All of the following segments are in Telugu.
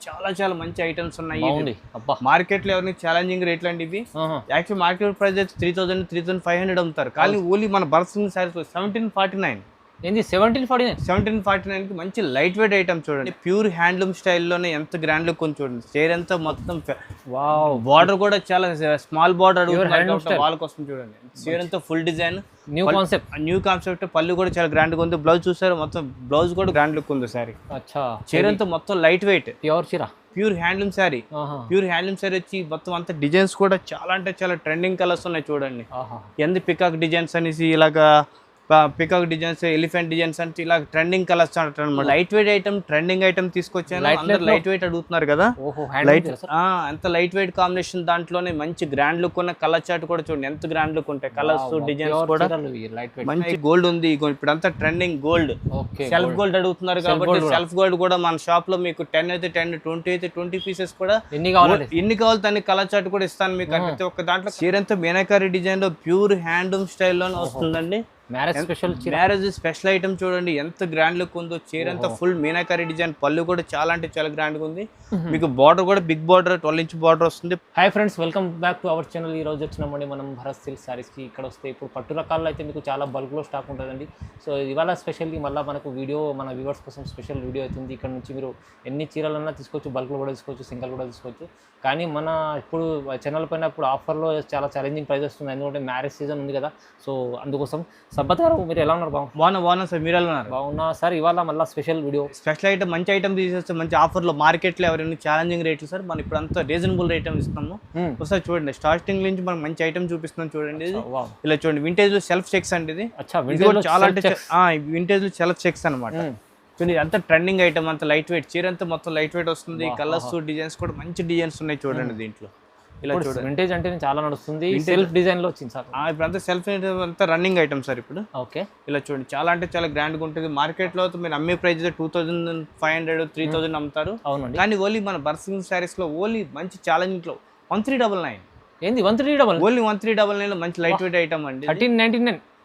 చాలా చాలా మంచి ఐటమ్స్ ఉన్నాయి. బాగుంది అబ్బా. మార్కెట్ లో ఎవరికి ఛాలెంజింగ్ రేట్లు అండి ఇవి. యాక్చువల్ మార్కెట్ ప్రైస్ 3000 3500 అమ్ముతారు, కానీ ఓన్లీ మన బర్సింగ్ సారీస్ 1749. ఏంది 1749? 1749 కి మంచి లైట్ వెయిట్ ఐటమ్ చూడండి. ప్యూర్ హ్యాండ్లూమ్ స్టైల్లోనే ఎంత గ్రాండ్ లుక్ ఉంది చూడండి. చైర్ అంతా మొత్తం వావ్, బార్డర్ కూడా చాలా స్మాల్ బార్డర్ వాళ్ళకి వస్తుంది చూడండి. చైర్ అంతా ఫుల్ డిజైన్, న్యూ కాన్సెప్ట్. పళ్ళు కూడా చాలా గ్రాండ్ గా ఉంది. బ్లౌజ్ చూసారు, మొత్తం బ్లౌజ్ కూడా గ్రాండ్ లుక్ ఉంది సారీ. అచ్చా, చైర్ అంతా మొత్తం లైట్ వెయిట్ ప్యూర్ చీర, pure handloom sari. Pure handloom sari వచ్చి మొత్తం అంతా డిజైన్స్ కూడా చాలా అంటే చాలా ట్రెండింగ్ కలర్స్ ఉన్నాయి చూడండి. ఎందు పికాక్ డిజైన్స్ అనేసి ఇలాగా పికాక్ డిజైన్స్, ఎలిఫెంట్ డిజైన్స్ అంటే ఇలా ట్రెండింగ్ కలర్స్ అనమాట. Light weight item, trending item తీసుకొచ్చాను. అందరు లైట్ వెయిట్ అడుగుతున్నారు కదా. ఎంత లైట్ వెయిట్ కాంబినేషన్, దాంట్లోనే మంచి గ్రాండ్ లుక్ ఉన్న కలర్ చార్ట్ కూడా చూడండి ఎంత గ్రాండ్ లుక్ ఉంటాయి. కలర్స్ డిజైన్స్ కూడా మంచి గోల్డ్ ఉంది. ఇప్పుడు అంతా ట్రెండింగ్ గోల్డ్, సెల్ఫ్ గోల్డ్ అడుగుతున్నారు కాబట్టి సెల్ఫ్ గోల్డ్ కూడా మన షాప్ లో మీకు 10 అయితే 10, 20 అయితే 20 పీసెస్ కూడా ఎన్ని కావాలి దాన్ని కలర్ చార్ట్ కూడా ఇస్తాను మీకు. ప్రతి ఒక్క దాంట్లో చీరంతా మీనాకారి డిజైన్ లో ప్యూర్ హ్యాండ్లూమ్ స్టైల్లోనే వస్తుందండి. మ్యారేజ్ స్పెషల్ ఐటమ్ చూడండి ఎంత గ్రాండ్ లుక్ ఉందో. చీర అంతా ఫుల్ మీనాకారి డిజైన్, పళ్ళు కూడా చాలా అంటే చాలా గ్రాండ్ గా ఉంది. మీకు బార్డర్ కూడా బిగ్ బార్డర్ 12 ఇంచ్ బార్డర్ వస్తుంది. Hi friends, welcome back to our channel. ఈ రోజు వచ్చినామండి మనం భరత్ సిల్క్ సారీస్ కి. ఇక్కడ వస్తే ఇప్పుడు పట్టు రకాల్లో అయితే మీకు చాలా బల్క్ లో స్టాక్ ఉంటుందండి. సో ఇవాళ స్పెషల్లీ మళ్ళీ మనకు వీడియో, మన వ్యూవర్స్ కోసం స్పెషల్ వీడియో అవుతుంది. ఇక్కడ నుంచి మీరు ఎన్ని చీరలన్నా తీసుకోవచ్చు, బల్క్ లో కూడా తీసుకోవచ్చు, సింగిల్ కూడా తీసుకోవచ్చు. కానీ మన ఇప్పుడు ఛానల్ పైన ఇప్పుడు ఆఫర్లో చాలా ఛాలెంజింగ్ ప్రైస్ వస్తుంది, ఎందుకంటే మ్యారేజ్ సీజన్ ఉంది కదా. సో అందుకోసం సబ్బత్ గారు మీరు ఎలా ఉన్నారు? బాగున్నా సార్, మీరు ఎలా ఉన్నారు? బాగున్నా సార్. ఇవాళ మళ్ళీ స్పెషల్ వీడియో, స్పెషల్ ఐటమ్, మంచి ఐటమ్ తీసేస్తే మంచి ఆఫర్లో మార్కెట్లో ఎవరైనా ఛాలెంజింగ్ రేట్లు సార్. మనం ఇప్పుడు అంతా రీజనబుల్ రేట్ ఇస్తాము. ఒకసారి చూడండి, స్టార్టింగ్ నుంచి మనం మంచి ఐటమ్ చూపిస్తున్నాం చూడండి. ఇలా చూడండి, వింటేజ్ లో సెల్ఫ్ చెక్స్ అండి ఇది. చాలా అంటే వింటేజ్ లో సెల్ఫ్ చెక్స్ అనమాట. అంత ట్రెండింగ్ ఐటమ్, అంత లైట్ వెయిట్ చీర అంతా మొత్తం లైట్ వెయిట్ వస్తుంది. కలర్స్ డిజైన్స్ కూడా మంచి డిజైన్స్ ఉన్నాయి చూడండి దీంట్లో. ఇలా చూడండి, వింటేజ్ అంటే చాలా నడుస్తుంది. సెల్ఫ్ డిజైన్ లో వచ్చింది సార్. ఇప్పుడు అంతా సెల్ఫ్ అంతా రన్నింగ్ ఐటమ్ సార్ ఇప్పుడు. ఓకే, ఇలా చూడండి, చాలా అంటే చాలా గ్రాండ్ గా ఉంటుంది. మార్కెట్ లో మీరు అమ్మే ప్రైస్ 2500, 3000 అమ్ముతారు. అవునండి, కానీ ఓన్లీ మన బర్సింగ్ సారీస్ లో ఓన్లీ మంచి ఛాలెంజింగ్ లో 1399. ఏంది 1399? ఓన్లీ 1399 లో మంచి లైట్ వెయిట్ ఐటమ్ అండి.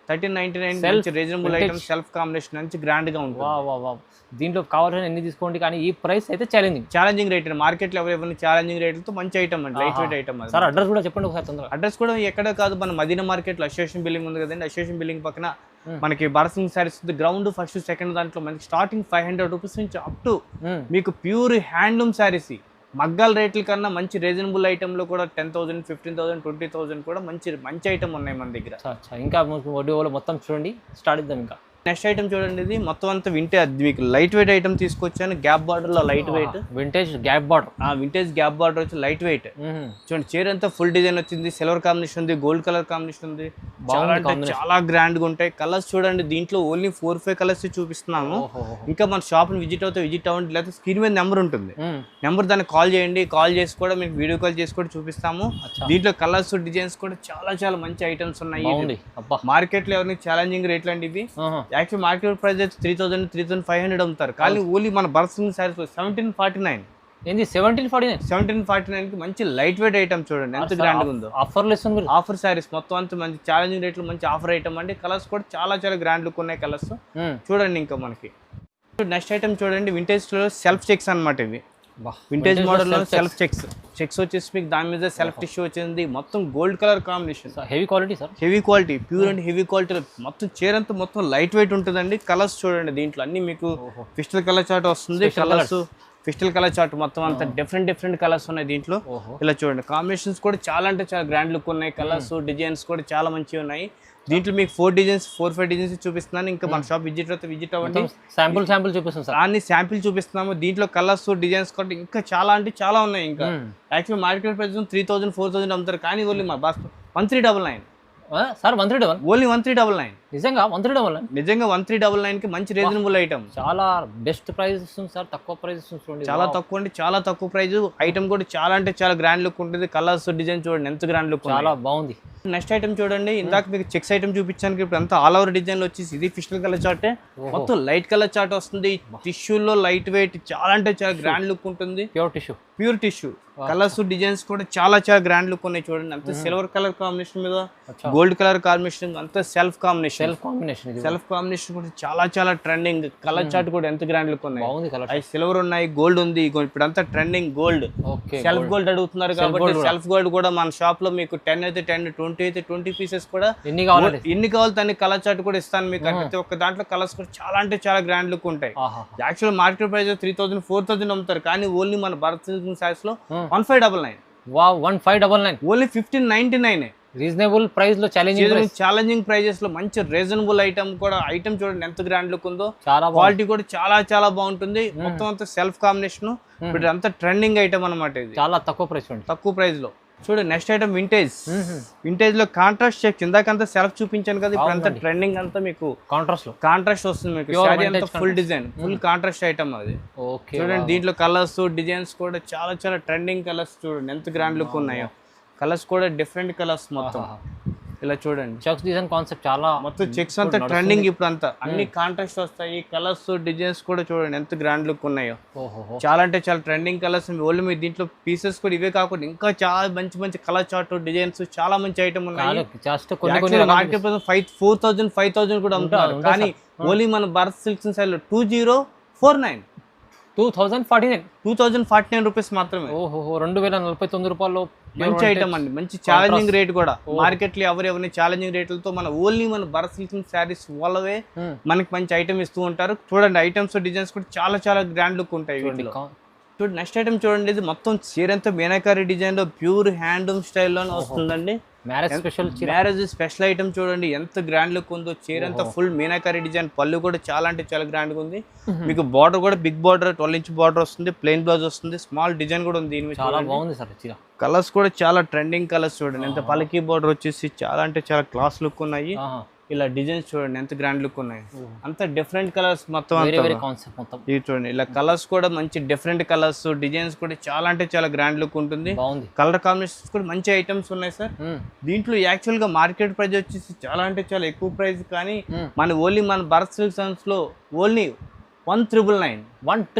1399 రీజనబుల్ ఐటమ్, సెల్ఫ్ కాంబినేషన్ మంచి గ్రాండ్ గా ఉంటుంది. దీంట్లో కావాలని ఎన్ని తీసుకోండి, కానీ ఈ ప్రైస్ అయితే ఛాలెంజింగ్ రేట్. మార్కెట్ లో ఎవరైనా ఛాలెంజింగ్ రేట్లతో మంచి ఐటమ్ అండి, light weight item. Sir address కూడా చెప్పండి ఒకసారి తొందరగా. అడ్రస్ కూడా ఎక్కడ కాదు, మన మదీనా మార్కెట్ లో అసోసియేషన్ బిల్డింగ్ ఉంది కదండి. అసోసియేషన్ బిల్డింగ్ పక్కన మనకి బర్సింగ్ సారీస్ గ్రౌండ్ ఫస్ట్ సెకండ్ దాంట్లో మనకి స్టార్టింగ్ 500 రూపీస్ నుంచి అప్ టు మీకు ప్యూర్ హ్యాండ్లూమ్ సారీస్ మగ్గాల రేట్ల కన్నా మంచి రీజనబుల్ ఐటమ్ లో కూడా 10,000, 15,000, 20,000 కూడా మంచి ఐటమ్ ఉన్నాయి మన దగ్గర. ఇంకా మొత్తం చూడండి, స్టార్ట్ ఇద్దాం. ఇంకా నెక్స్ట్ ఐటమ్ చూడండి, ఇది మొత్తం అంతా వింటేజ్, మీకు లైట్ వెయిట్ ఐటమ్ తీసుకొచ్చాను. గ్యాప్ బార్డర్ లో light weight, vintage gap border. Vintage gap border వచ్చి లైట్ వెయిట్ చూడండి. చీర అంతా ఫుల్ డిజైన్ వచ్చింది, సిల్వర్ కాంబినేషన్ ఉంది, గోల్డ్ కలర్ కాంబినేషన్ ఉంది. చాలా అంటే చాలా గ్రాండ్ గా ఉంటాయి. కలర్స్ చూడండి, దీంట్లో ఓన్లీ 4-5 కలర్స్ చూపిస్తున్నాము. ఇంకా మన షాప్ ని విజిట్ అవ్వండి, లేకపోతే స్క్రీన్ మీద నెంబర్ ఉంటుంది. నెంబర్ దాన్ని కాల్ చేయండి, కాల్ చేసి కూడా మీకు వీడియో కాల్ చేసి కూడా చూపిస్తాము. దీంట్లో కలర్స్ డిజైన్స్ కూడా చాలా చాలా మంచి ఐటమ్స్ ఉన్నాయి. మార్కెట్ లో ఎవరైనా ఛాలెంజింగ్ రేట్లు అండి ఇవి. యాక్చువల్ మార్కెట్ ప్రైస్ 3000, 3500 అమ్ముతారు, కానీ ఓన్లీ మన బర్సింగ్ సారీస్ 1749. ఏంది 1749 కి మంచి లైట్ వెయిట్ ఐటమ్ చూడండి ఎంత గ్రాండ్ గా ఉందో. ఆఫర్ సారీస్ మొత్తం అంతా మంచి ఛాలెంజింగ్ రేట్లు, మంచి ఆఫర్ ఐటమ్ అండి. కలర్స్ కూడా చాలా చాలా గ్రాండ్ లుక్ ఉన్నాయి కలర్స్ చూడండి. ఇంకా మనకి నెక్స్ట్ ఐటమ్ చూడండి, వింటేజ్ లో సెల్ఫ్ చెక్స్ అనమాట. ఇవి వింటేజ్ మోడల్ లో సెల్ఫ్ చెక్స్ వచ్చేసి మీకు దాని మీద సెల్ఫ్ టిష్యూ వచ్చింది. మొత్తం gold colour combination, heavy quality sir, heavy quality, pure and heavy quality. మొత్తం చీర అంతా మొత్తం లైట్ వెయిట్ ఉంటుందండి. కలర్స్ చూడండి, దీంట్లో అన్ని మీకు పిస్టల్ కలర్ చార్ట్ వస్తుంది. కలర్స్ పిస్టల్ కలర్ చార్ట్ మొత్తం అంతా డిఫరెంట్ కలర్స్ ఉన్నాయి దీంట్లో. ఇలా చూడండి, కాంబినేషన్స్ కూడా చాలా అంటే చాలా గ్రాండ్ లుక్ ఉన్నాయి. కలర్స్ డిజైన్స్ కూడా చాలా మంచిగా ఉన్నాయి. దీంట్లో మీకు 4-5 డిజైన్స్ చూపిస్తున్నాను. ఇంకా మన షాప్ విజిట్ అవ్వండి, శాంపుల్ చూపిస్తాం సార్. అన్ని శాంపిల్ చూపిస్తున్నాము. దీంట్లో కలర్స్ డిజైన్స్ కూడా ఇంకా చాలా అంటే చాలా ఉన్నాయి. ఇంకా యాక్చువల్ మార్కెట్ ప్రైస్ 3000, 4000 అమ్ముతారు, కానీ ఓన్లీ మా బాస్ 1399 సార్. 1399 ఓన్లీ 1399. నిజంగా 1399 కి మంచి రీజనబుల్ ఐటమ్. చాలా బెస్ట్ ప్రైస్ ఇస్తుంది సార్, తక్కువ ప్రైస్ ఇస్తుంది. చాలా తక్కువ అండి, చాలా తక్కువ ప్రైస్. ఐటమ్ కూడా చాలా అంటే చాలా గ్రాండ్ లుక్ ఉంటుంది. కలర్స్ డిజైన్ చూడండి ఎంత గ్రాండ్ లుక్, చాలా బాగుంది. నెక్స్ట్ ఐటమ్ చూడండి, ఇందాక మీకు చెక్స్ ఐటమ్ చూపించాను. ఇప్పుడు అంతా ఆల్ ఓవర్ డిజైన్ లో వచ్చేసి ఇది పిస్టల్ కలర్ చార్ట్, మొత్తం లైట్ కలర్ చార్ట్ వస్తుంది. టిష్యూలో లైట్ వెయిట్, చాలా అంటే చాలా గ్రాండ్ లుక్ ఉంటుంది. ప్యూర్ టిష్యూ కలర్స్ డిజైన్స్ కూడా చాలా చాలా గ్రాండ్ లుక్ ఉన్నాయి చూడండి. అంత సిల్వర్ కలర్ కాంబినేషన్ మీద గోల్డ్ కలర్ కాంబినేషన్, అంత సెల్ఫ్ కాంబినేషన్. సెల్ఫ్ కాంబినేషన్ ఇది సెల్ఫ్ కాంబినేషన్ కూడా చాలా చాలా ట్రెండింగ్. కలర్ చార్ట్ కూడా ఎంత గ్రాండ్ లుక్ ఉన్నాయి. బాగుంది కలర్. అవి సిల్వర్ ఉన్నాయి, గోల్డ్ ఉంది. ఇప్పుడు అంతా trending gold. Okay, self gold అడుగుతున్నారు కాబట్టి సెల్ఫ్ గోల్డ్ కూడా మన షాప్ లో మీకు 10 అయితే 10, 20 అయితే 20 పీసెస్ కూడా ఎన్ని కావాలి దాన్ని కలర్ చార్ట్ కూడా ఇస్తాను మీకు. ప్రతి ఒక్క దాంట్లో కలర్స్ కూడా చాలా అంటే చాలా గ్రాండ్ లుక్ ఉంటాయి. యాక్చువల్ మార్కెట్ ప్రైస్ 3000, 4000 అమ్ముతారు, కానీ ఓన్లీ మన భారత్ సిల్క్ సారీస్ లో 1599. Wow, 1599 only 1599. రీజనబుల్ ప్రైస్ లో ఛాలెంజింగ్ ప్రైజెస్ లో మంచి రీజనబుల్ ఐటమ్ కూడా. ఐటమ్ చూడండి ఎంత గ్రాండ్ లుక్ ఉందో. చాలా క్వాలిటీ కూడా చాలా చాలా బాగుంటుంది. మొత్తం అంతా సెల్ఫ్ కాంబినేషన్. ఇప్పుడు అంతా ట్రెండింగ్ ఐటమ్ అనమాట. ఇది చాలా తక్కువ ప్రైస్ ఉంది, తక్కువ ప్రైస్ లో. చూడండి నెక్స్ట్ ఐటమ్ వింటేజ్. వింటేజ్ లో కాంట్రాస్ట్ చెక్. ఇందాకంతా సెల్ఫ్ చూపించాను కదా, ఇప్పుడు అంతా ట్రెండింగ్ అంతా మీకు కాంట్రాస్ట్ వస్తుంది మీకు. శారీ అంతా full design, full contrast item అది. చూడండి దీంట్లో కలర్స్ డిజైన్స్ కూడా చాలా చాలా ట్రెండింగ్ కలర్స్. చూడండి ఎంత గ్రాండ్ లుక్ ఉన్నాయో. కలర్స్ కూడా డిఫరెంట్ కలర్స్ మొత్తం. ఇలా చూడండి చెక్స్ డిజైన్ కాన్సెప్ట్ చాలా మొత్తం చెక్స్ అంతా ట్రెండింగ్ ఇప్పుడు అంతా. అన్ని కాంట్రాస్ట్ వస్తాయి. కలర్స్ డిజైన్స్ కూడా చూడండి ఎంత గ్రాండ్ లుక్ ఉన్నాయో. చాలా అంటే చాలా ట్రెండింగ్ కలర్స్. ఓన్లీ మీ దీంట్లో పీసెస్ కూడా ఇవే కాకుండా ఇంకా చాలా మంచి మంచి కలర్ చార్ట్ డిజైన్స్ చాలా మంచి ఐటమ్ ఉన్నాయి. మార్కెట్ 4000, 5000 కూడా అమ్ముతారు, కానీ ఓన్లీ మన భారత్ సిల్క్స్ సైడ్ 2049 2049 రూపీస్ మాత్రమే. 2049 రూపాయలు మంచి ఐటమ్ అండి. మంచి ఛాలెంజింగ్ రేట్ కూడా. మార్కెట్ లో ఎవరిని ఛాలెంజింగ్ రేట్లతో మన ఓన్లీ మన భారత్ సిల్క్ శారీస్ వాళ్ళవే మనకి మంచి ఐటమ్ ఇస్తూ ఉంటారు. చూడండి ఐటమ్స్ డిజైన్స్ కూడా చాలా చాలా గ్రాండ్ లుక్ ఉంటాయి వీటిలో. చూడండి నెక్స్ట్ ఐటమ్ చూడండి. ఇది మొత్తం చీరంతా మీనాకారి డిజైన్ లో ప్యూర్ హ్యాండ్లూమ్ స్టైల్లోనే వస్తుందండి. మ్యారేజ్ స్పెషల్ ఐటమ్ చూడండి ఎంత గ్రాండ్ లుక్ ఉందో. చీరంతా ఫుల్ మీనాకారి డిజైన్. పళ్ళు కూడా చాలా అంటే చాలా గ్రాండ్ గా ఉంది. మీకు బార్డర్ కూడా బిగ్ బార్డర్ 12 ఇంచ్ బార్డర్ వస్తుంది. ప్లెయిన్ బ్లౌజ్ వస్తుంది. స్మాల్ డిజైన్ కూడా ఉంది. చాలా బాగుంది సార్. కలర్స్ కూడా చాలా ట్రెండింగ్ కలర్స్. చూడండి ఎంత పలకి బార్డర్ వచ్చేసి చాలా అంటే చాలా క్లాస్ లుక్ ఉన్నాయి. ఇలా డిజైన్స్ చూడండి ఎంత గ్రాండ్ లుక్ ఉన్నాయి. అంత డిఫరెంట్ కలర్స్ మొత్తం. ఇది చూడండి ఇలా కలర్స్ కూడా మంచి డిఫరెంట్ కలర్స్. డిజైన్స్ కూడా చాలా అంటే చాలా గ్రాండ్ లుక్ ఉంటుంది. కలర్ కాంబినేషన్స్ కూడా మంచి ఐటమ్స్ ఉన్నాయి సార్. దీంట్లో యాక్చువల్ గా మార్కెట్ ప్రైస్ వచ్చేసి చాలా అంటే చాలా ఎక్కువ ప్రైస్, కానీ మన ఓన్లీ మన భారత్ సిల్క్ సన్స్ లో ఓన్లీ 1999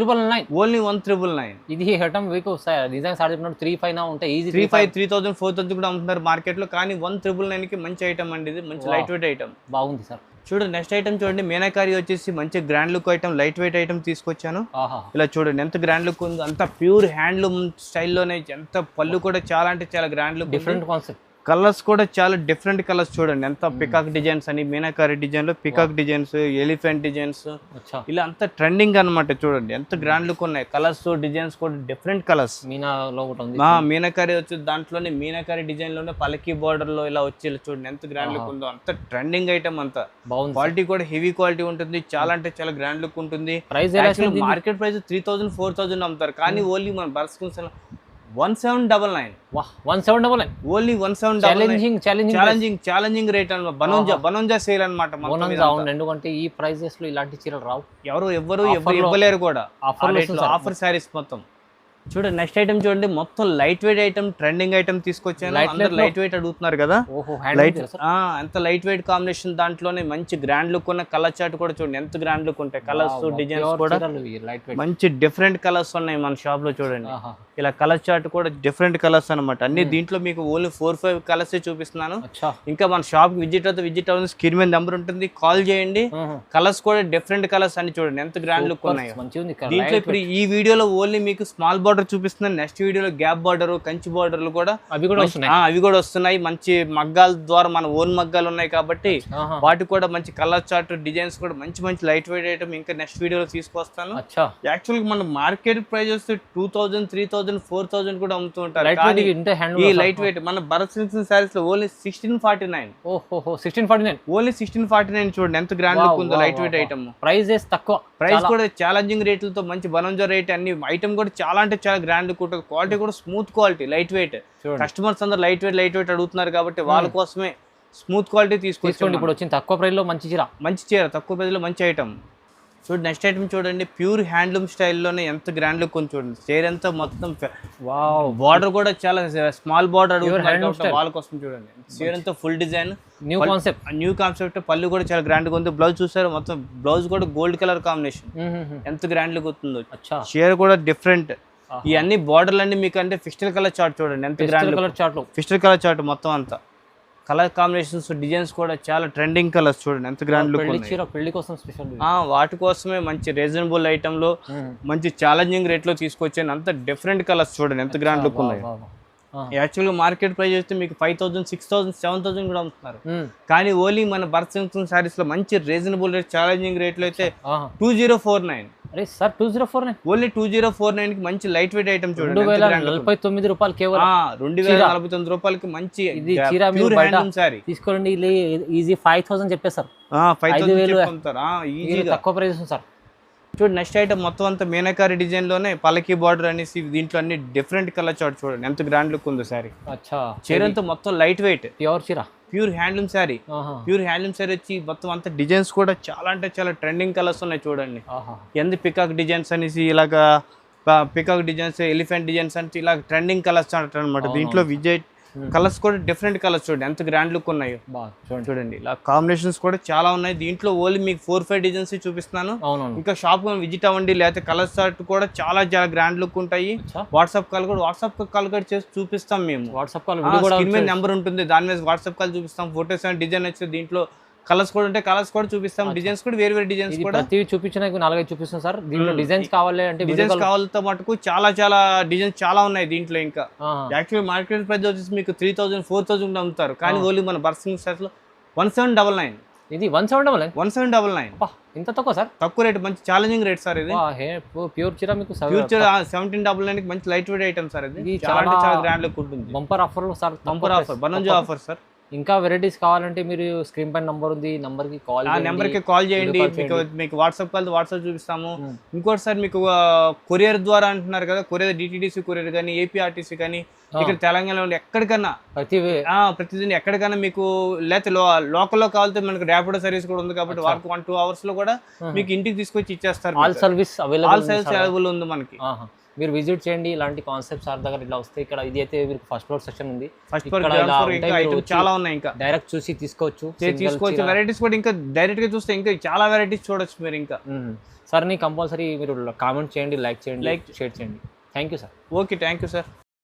ఓన్లీ 1999. ఇది ఐటమ్ మీకు డిజైన్ సార్ చెప్పినట్టు 35 ఉంటాయి. ఈజీ 35, 3000, 4000 కూడా అమ్ముతున్నారు మార్కెట్ లో, కానీ 1999 కి మంచి ఐటమ్ అండి. ఇది మంచి లైట్ వెయిట్ ఐటమ్. బాగుంది సార్. చూడండి నెక్స్ట్ ఐటమ్ చూడండి. మీనాకారి వచ్చేసి మంచి grand look item, light weight item తీసుకొచ్చాను. ఇలా చూడండి ఎంత గ్రాండ్ లుక్ ఉందో. అంత ప్యూర్ హ్యాండ్లూమ్ స్టైల్లోనే. ఎంత పళ్ళు కూడా చాలా అంటే చాలా grand look. Different concept. Colours కూడా చాలా డిఫరెంట్ కలర్స్. చూడండి ఎంత పికాక్ డిజైన్స్ అని. మీనాకారి డిజైన్ లో పికాక్ డిజైన్స్, ఎలిఫెంట్ డిజైన్స్, ఇలా అంత ట్రెండింగ్ అనమాట. చూడండి ఎంత గ్రాండ్ లుక్ ఉన్నాయి. కలర్స్ డిజైన్స్ కూడా డిఫరెంట్ కలర్స్. మీనాకారి వచ్చి దాంట్లోనే మీనాకారి డిజైన్ లోనే పలకి బార్డర్ లో ఇలా వచ్చి చూడండి ఎంత గ్రాండ్ లుక్ ఉందో. అంత ట్రెండింగ్ ఐటమ్. అంతా క్వాలిటీ కూడా హెవీ క్వాలిటీ ఉంటుంది. చాలా అంటే చాలా గ్రాండ్ లుక్ ఉంటుంది. మార్కెట్ ప్రైస్ 3000, 4000 అమ్ముతారు, కానీ ఓన్లీ మన Bharat silk 1799 only 1799. Challenging rate అన్నమాట. బనోంజా సేల్ అనమాట. ఎందుకంటే ఈ ప్రైజెస్ లో ఇలాంటి చీరలు రావు. ఎవరు ఇవ్వలేరు కూడా. ఆఫర్ సారీస్ మొత్తం. చూడండి నెక్స్ట్ ఐటమ్ చూడండి. మొత్తం light weight item, trending item తీసుకొచ్చాను. అందరు లైట్ వెయిట్ అడుగుతున్నారు కదా. ఎంత లైట్ వెయిట్ కాంబినేషన్. దాంట్లోనే మంచి గ్రాండ్ లుక్ ఉన్న కలర్ చార్ట్ కూడా చూడండి ఎంత గ్రాండ్ లుక్ ఉంటాయి. కలర్స్ డిజైన్స్ కూడా మంచి డిఫరెంట్ కలర్స్ ఉన్నాయి మన షాప్ లో. చూడండి ఇలా కలర్ చార్ట్ కూడా డిఫరెంట్ కలర్స్ అనమాట. అన్ని దీంట్లో మీకు ఓన్లీ 4-5 కలర్స్ చూపిస్తున్నాను. ఇంకా మన షాప్ విజిట్ అవుతుంది. స్క్రీన్ మీద నెంబర్ ఉంటుంది, కాల్ చేయండి. కలర్స్ కూడా డిఫరెంట్ కలర్స్ అన్ని చూడండి ఎంత గ్రాండ్ లుక్ ఉన్నాయి. దీంట్లో ఇప్పుడు ఈ వీడియోలో ఓన్లీ మీకు స్మాల్ బార్డర్ చూపిస్తున్నాను. నెక్స్ట్ వీడియోలో గ్యాప్ బార్డర్, కంచి బార్డర్లు కూడా అవి కూడా వస్తున్నాయి. మంచి మగ్గాల ద్వారా మన ఓన్ మగ్గాలు ఉన్నాయి కాబట్టి వాటికి కూడా మంచి కలర్ చార్ట్ డిజైన్స్ కూడా మంచి మంచి లైట్ వెయిట్ ఐటమ్ ఇంకా నెక్స్ట్ వీడియోలో తీసుకొస్తాను. యాక్చువల్ గా మన మార్కెట్ ప్రైజెస్ 2000, 3000, 4000 కూడా అమ్ముతూ ఉంటారు. ఈ లైట్ వెయిట్ మన భారత్ సిల్క్ సారీస్ లో ఓన్లీ 1649. ఓన్లీ 1649. చూడండి ఎంత గ్రాండ్ లుక్ ఉందో. Light weight item. ప్రైస్ కూడా ఛాలెంజింగ్ రేట్లతో మంచి బనోంజా రేట్. అన్ని ఐటమ్ కూడా చాలా అంటే చాలా గ్రాండ్ లుక్ ఉంటుంది. క్వాలిటీ కూడా smooth quality, light weight. Customers అందరూ లైట్ వెయిట్ అడుగుతున్నారు కాబట్టి వాళ్ళ కోసమే స్మూత్ క్వాలిటీ తీసుకొచ్చి ఇప్పుడు వచ్చిన తక్కువ ప్రైస్ లో మంచి చీర తక్కువ ప్రైస్ లో మంచి ఐటమ్. చూడండి నెక్స్ట్ ఐటమ్ చూడండి. ప్యూర్ హ్యాండ్లూమ్ స్టైల్లోనే ఎంత గ్రాండ్ లుక్ ఉంది. చూడండి చీర అంతా మొత్తం బార్డర్ కూడా చాలా స్మాల్ బార్డర్ అడుగుతున్నారు వాళ్ళ కోసం. చూడండి చీర అంతా ఫుల్ డిజైన్, న్యూ కాన్సెప్ట్. పళ్ళు కూడా చాలా గ్రాండ్ గా ఉంది. బ్లౌజ్ చూసారు మొత్తం. బ్లౌజ్ కూడా గోల్డ్ కలర్ కాంబినేషన్. ఎంత గ్రాండ్ లుక్ అవుతుందో. చీర కూడా డిఫరెంట్. ఈ అన్ని బార్డర్లు అన్ని మీకు అంటే ఫిస్టల్ కలర్ చార్ట్ చూడండి ఎంత grand colour chart. Pistol colour chart మొత్తం అంతా కలర్ కాంబినేషన్స్ డిజైన్స్ కూడా చాలా ట్రెండింగ్ కలర్స్ చూడండి ఎంత గ్రాండ్ లుక్ పెళ్లి చీర పెళ్లి కోసం స్పెషల్. వాటి కోసమే మంచి రీజనబుల్ ఐటెంలో మంచి ఛాలెంజింగ్ రేట్లో తీసుకొచ్చాను. అంత డిఫరెంట్ కలర్స్ చూడండి ఎంత గ్రాండ్ లుక్ ఉన్నాయి. యాక్చువల్గా మార్కెట్ ప్రైస్ అయితే మీకు 5,000, 6,000, 7,000 కూడా అమ్ముతున్నారు. కానీ ఓన్లీ మన భరత్ సారీస్ లో మంచి రీజనబుల్ రేట్ ఛాలెంజింగ్ రేట్లో అయితే 2049. అరే సార్ 2049 ఓన్లీ 2049 కి మంచి లైట్ వెయిట్ ఐటమ్ చూడండి. 2049 రూపాయలు కేవలం. 2049 రూపాయలకి మంచి ఇది చీర మీరు సారీ తీసుకోండి. ఈజీ 5,000 చెప్పేసారు. 5,000 చెప్తారు ఈజీగా తక్కువ ప్రైస్ సార్. చూడండి నెక్స్ట్ ఐటమ్ మొత్తం అంతా మీనాకారి డిజైన్ లోనే పలకి బార్డర్ అనేసి దీంట్లో అన్ని డిఫరెంట్ కలర్ చార్ట్ చూడండి ఎంత గ్రాండ్ లుక్ ఉందో సారీ. చీర అంతా మొత్తం light weight pure handloom sari. Pure handloom sari వచ్చి మొత్తం అంతా డిజైన్స్ కూడా చాలా అంటే చాలా ట్రెండింగ్ కలర్స్ ఉన్నాయి చూడండి. ఎంత పికాక్ డిజైన్స్ అనేసి ఇలాగా పికాక్ డిజైన్స్, ఎలిఫెంట్ డిజైన్స్ అంటే ఇలా ట్రెండింగ్ కలర్స్ అనమాట. దీంట్లో విజయ్ కలర్స్ కూడా డిఫరెంట్ కలర్స్ చూడండి ఎంత గ్రాండ్ లుక్ ఉన్నాయో చూడండి. ఇలా కాంబినేషన్స్ కూడా చాలా ఉన్నాయి. దీంట్లో ఓన్లీ మీకు 4-5 డిజైన్స్ చూపిస్తున్నాను. ఇంకా షాప్ విజిట్ అవ్వండి. లేకపోతే కలర్ చార్ట్ కూడా చాలా చాలా గ్రాండ్ లుక్ ఉంటాయి. వాట్సాప్ కాల్ కూడా చేసి చూపిస్తాం మేము. వాట్సాప్ కాల్ మీద నెంబర్ ఉంటుంది, దాని మీద వాట్సాప్ కాల్ చూపిస్తాం. ఫోటోస్ అండ్ డిజైన్ వచ్చి దీంట్లో కలర్స్ కూడా ఉంటాయి, కలర్స్ కూడా చూపిస్తాం. డిజైన్స్ కూడా వేరే డిజైన్స్ కూడా చూపించిన 4-5 చూపిస్తాం సార్. దీంట్లో డిజైన్స్ కావాలి అంటే డిజైన్స్ కావాలతో మటుకు చాలా చాలా డిజైన్స్ చాలా ఉన్నాయి దీంట్లో. ఇంకా యాక్చువల్ మార్కెట్ ప్రైస్ వచ్చేసి మీకు 3,000, 4,000 అమ్ముతారు. కానీ ఓన్లీ మన బర్సింగ్ సెట్ లో 1799. ఇది 1799 ఇంత తక్కువ సార్. తక్కువ రేట్, మంచి ఛాలెంజింగ్ రేట్ సార్. ఇది ప్యూర్ చీర మీకు ప్యూర్ చీర 1799 మంచి లైట్ వెయిట్ ఐటమ్ సార్. ఇది చాలా గ్రాండ్ లుక్ ఉంటుంది. Bumper offer sir, bumper offer, bonanza offer sir. ఇంకా వెరైటీస్ కావాలంటే మీరు స్క్రీన్ పైన నంబర్ ఉంది, నంబర్ కి కాల్ చేయండి. మీకు వాట్సాప్ కాల్ వాట్సాప్ చూపిస్తాము. ఇంకోటి సార్ మీకు కొరియర్ ద్వారా అంటున్నారు కదా, కొరియర్ DTDC కొరియర్ కానీ APRTC కానీ ఇక్కడ తెలంగాణలో ఎక్కడికన్నా ప్రతిదిన ఎక్కడికైనా మీకు లేకపోతే లోకల్లో కావాలంటే మనకు ర్యాపిడో సర్వీస్ కూడా ఉంది. కాబట్టి వాళ్ళకి 1-2 అవర్స్ లో కూడా మీకు ఇంటికి తీసుకొచ్చి ఇచ్చేస్తారు. ఆల్ సర్వీస్ అవైలబుల్ ఉంది మనకి. మీరు విజిట్ చేయండి. ఇలాంటి కాన్సెప్ట్ సార్ దగ్గర ఇట్లా వస్తే ఇక్కడ ఇది అయితే మీకు ఫస్ట్ ఫ్లోర్ సెక్షన్ ఉంది. ఫస్ట్ ఫ్లోర్ చాలా ఉన్నాయి. ఇంకా డైరెక్ట్ చూసి తీసుకోవచ్చు. వెరైటీస్ కూడా ఇంకా డైరెక్ట్ గా చూస్తే ఇంకా చాలా వెరైటీస్ చూడొచ్చు మీరు. ఇంకా సార్ ని కంపల్సరీ మీరు కామెంట్ చేయండి, లైక్ చేయండి, షేర్ చేయండి. Thank you sir. Okay, thank you sir.